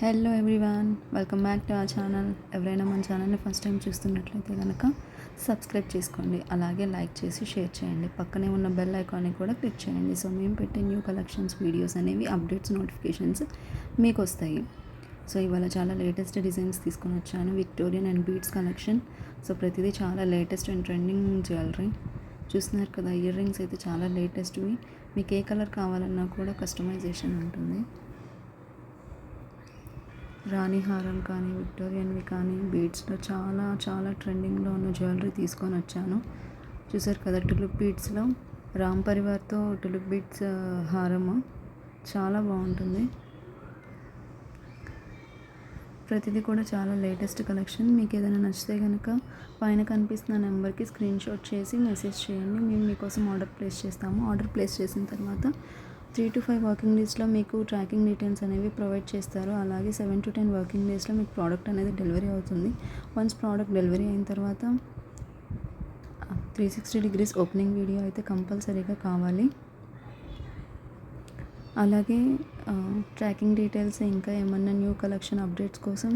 Hello everyone, welcome back to our channel. ఎవరైనా మన ఛానల్ని ఫస్ట్ టైం చూస్తున్నట్లయితే కనుక సబ్స్క్రైబ్ చేసుకోండి, అలాగే లైక్ చేసి షేర్ చేయండి. పక్కనే ఉన్న బెల్ ఐకాన్ని కూడా క్లిక్ చేయండి. సో మేము పెట్టే న్యూ కలెక్షన్స్ వీడియోస్ అనేవి అప్డేట్స్ నోటిఫికేషన్స్ మీకు వస్తాయి. సో ఇవాళ చాలా లేటెస్ట్ డిజైన్స్ తీసుకొని వచ్చాను, Victorian and beads collection. So ప్రతిదీ చాలా లేటెస్ట్ అండ్ ట్రెండింగ్ జ్యువెలరీ చూస్తున్నారు కదా. ఇయర్ రింగ్స్ అయితే చాలా లేటెస్ట్వి. మీకు ఏ కలర్ కావాలన్నా కూడా కస్టమైజేషన్ ఉంటుంది. రాణి హారం కానీ, విక్టోరియన్వి కానీ, బీడ్స్లో చాలా చాలా ట్రెండింగ్లో ఉన్న జ్యువెలరీ తీసుకొని వచ్చాను. చూసారు కదా, టులిప్ బీడ్స్లో రామ్ పరివార్తో టులిప్ బీడ్స్ హారము చాలా బాగుంటుంది. ప్రతిదీ కూడా చాలా లేటెస్ట్ కలెక్షన్. మీకు ఏదైనా నచ్చితే కనుక పైన కనిపిస్తున్న నెంబర్కి స్క్రీన్ షాట్ చేసి మెసేజ్ చేయండి. మేము మీకోసం ఆర్డర్ ప్లేస్ చేస్తాము. ఆర్డర్ ప్లేస్ చేసిన తర్వాత 3 to 5 వర్కింగ్ డేస్లో మీకు ట్రాకింగ్ డీటెయిల్స్ అనేవి ప్రొవైడ్ చేస్తారు. అలాగే 7 to 10 వర్కింగ్ డేస్లో మీకు ప్రోడక్ట్ అనేది డెలివరీ అవుతుంది. వన్స్ ప్రోడక్ట్ డెలివరీ అయిన తర్వాత 360 degrees ఓపెనింగ్ వీడియో అయితే కంపల్సరీగా కావాలి. అలాగే ట్రాకింగ్ డీటెయిల్స్, ఇంకా ఏమన్నా న్యూ కలెక్షన్ అప్డేట్స్ కోసం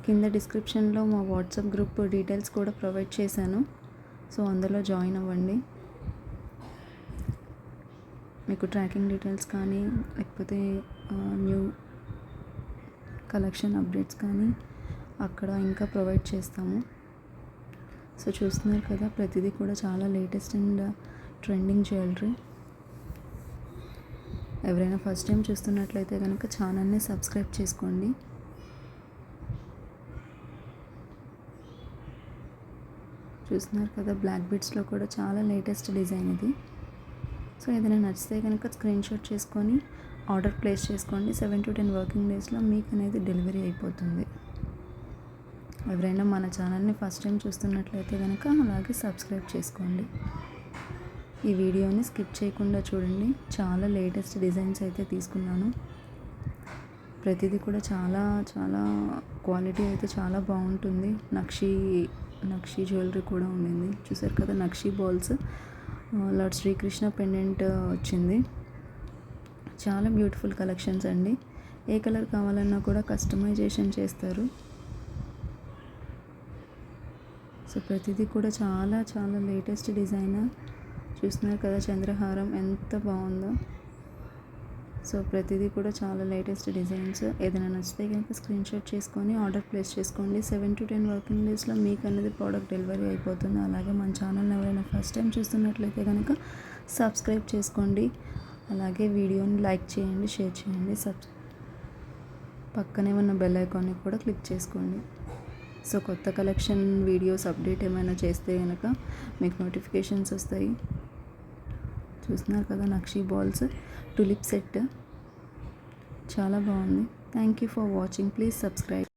కింద డిస్క్రిప్షన్లో మా వాట్సాప్ గ్రూప్ డీటెయిల్స్ కూడా ప్రొవైడ్ చేశాను. సో అందులో జాయిన్ అవ్వండి. మీకు ట్రాకింగ్ డీటెయిల్స్ కానీ, లేకపోతే న్యూ కలెక్షన్ అప్డేట్స్ కానీ అక్కడ ఇంకా ప్రొవైడ్ చేస్తాము. సో చూస్తున్నారు కదా, ప్రతిదీ కూడా చాలా లేటెస్ట్ అండ్ ట్రెండింగ్ జ్యువెలరీ. ఎవరైనా ఫస్ట్ టైం చూస్తున్నట్లయితే కనుక ఛానల్ని సబ్స్క్రైబ్ చేసుకోండి. చూస్తున్నారు కదా, బ్లాక్ బీడ్స్లో కూడా చాలా లేటెస్ట్ డిజైన్ ఇది. సో ఏదైనా నచ్చితే కనుక స్క్రీన్ షాట్ చేసుకొని ఆర్డర్ ప్లేస్ చేసుకోండి. 7 to 10 వర్కింగ్ డేస్లో మీకు అనేది డెలివరీ అయిపోతుంది. ఎవరైనా మన ఛానల్ని ఫస్ట్ టైం చూస్తున్నట్లయితే కనుక అలాగే సబ్స్క్రైబ్ చేసుకోండి. ఈ వీడియోని స్కిప్ చేయకుండా చూడండి. చాలా లేటెస్ట్ డిజైన్స్ అయితే తీసుకున్నాను. ప్రతిదీ కూడా చాలా చాలా క్వాలిటీ అయితే చాలా బాగుంటుంది. నక్షి జ్యువెలరీ కూడా ఉండింది. చూసారు కదా, నక్షి బాల్స్, లార్డ్ శ్రీకృష్ణ పెండెంట్ వచ్చింది. చాలా బ్యూటిఫుల్ కలెక్షన్స్ అండి. ఏ కలర్ కావాలన్నా కూడా కస్టమైజేషన్ చేస్తారు. సో ప్రతిదీ కూడా చాలా చాలా లేటెస్ట్ డిజైన్. చూస్తున్నారు కదా, చంద్రహారం ఎంత బాగుందో. సో ప్రతిదీ కూడా చాలా లేటెస్ట్ డిజైన్స్. ఏదైనా నచ్చితే కనుక స్క్రీన్ షాట్ చేసుకొని ఆర్డర్ ప్లేస్ చేసుకోండి. 7 to 10 వర్కింగ్ డేస్లో మీకు అనేది ప్రోడక్ట్ డెలివరీ అయిపోతుంది. అలాగే మన ఛానల్ని ఎవరైనా ఫస్ట్ టైం చూస్తున్నట్లయితే కనుక సబ్స్క్రైబ్ చేసుకోండి. అలాగే వీడియోని లైక్ చేయండి, షేర్ చేయండి. పక్కనే ఉన్న బెల్ ఐకాన్ని కూడా క్లిక్ చేసుకోండి. సో కొత్త కలెక్షన్ వీడియోస్ అప్డేట్ ఏమైనా చేస్తే కనుక మీకు నోటిఫికేషన్స్ వస్తాయి. చూస్తున్నారు కదా, నక్షి బాల్స్ టులిప్ సెట్ చాలా బాగుంది. Thank you for watching. Please subscribe.